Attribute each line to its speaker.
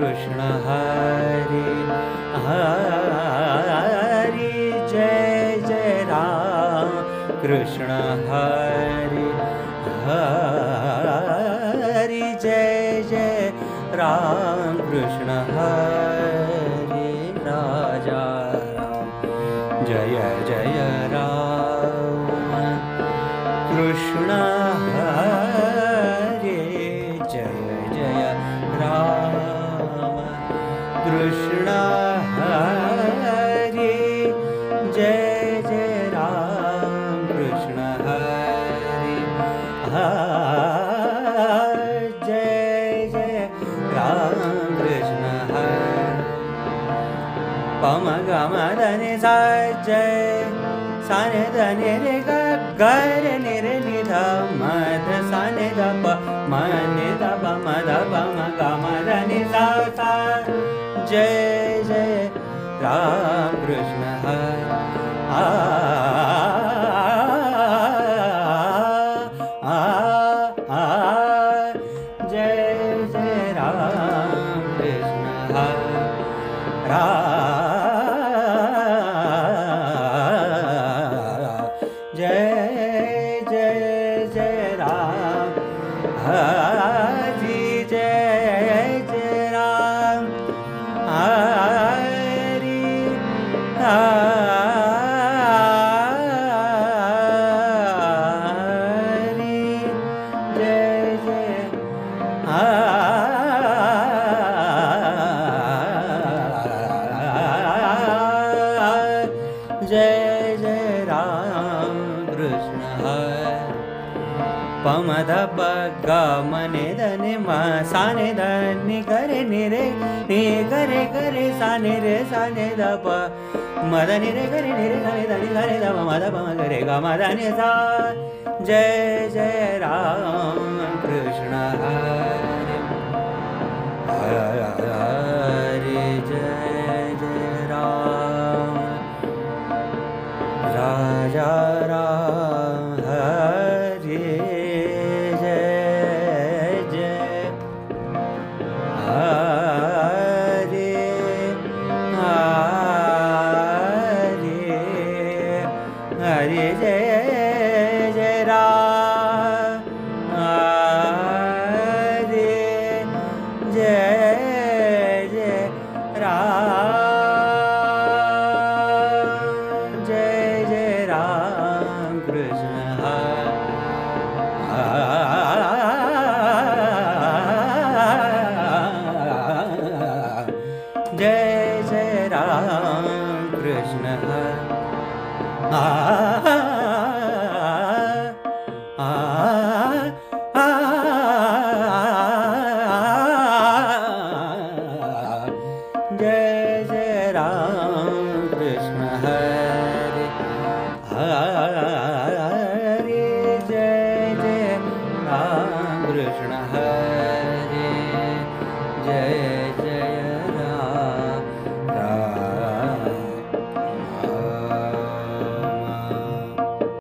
Speaker 1: कृष्ण हरे हरे जय जय राम कृष्ण हरे हरे जय जय राम कृष्ण हरे राजा राम जय जय राम कृष्ण हरे जय जय राम कृष्ण हरे जय जय राम कृष्ण हरे जय जय राम कृष्ण हरे पम गम धनि सा जय साने धनि रे ग रे नि रे नि ध मध साने ध प म नि ध प म ध प म ग म धनि सा सा जय जय राम कृष्ण हरे जय जय राम कृष्ण हरे जय जय जय राम हरि जय जय राम हरि हरि जय जय जय जय राम कृष्ण हरे पम ध प ग म नि ध नि म सा नि ध नि ग रे नि रे नि ग रे सा नि रे सा नि ध प म ध नि रे ग रे नि रे सा नि ध नि सा नि ध म ध प म ग रे ग म ध नि सा जय जय राम कृष्ण हरे हरे जय जय राम राजा राम हरे जय जय हरे हरे हरे जय जय राम हरे जय जय राम जय जय राम कृष्ण हरे जय जय राम कृष्ण हरे जय जय राम कृष्ण हरे हरे जय जय राम कृष्ण हरे जय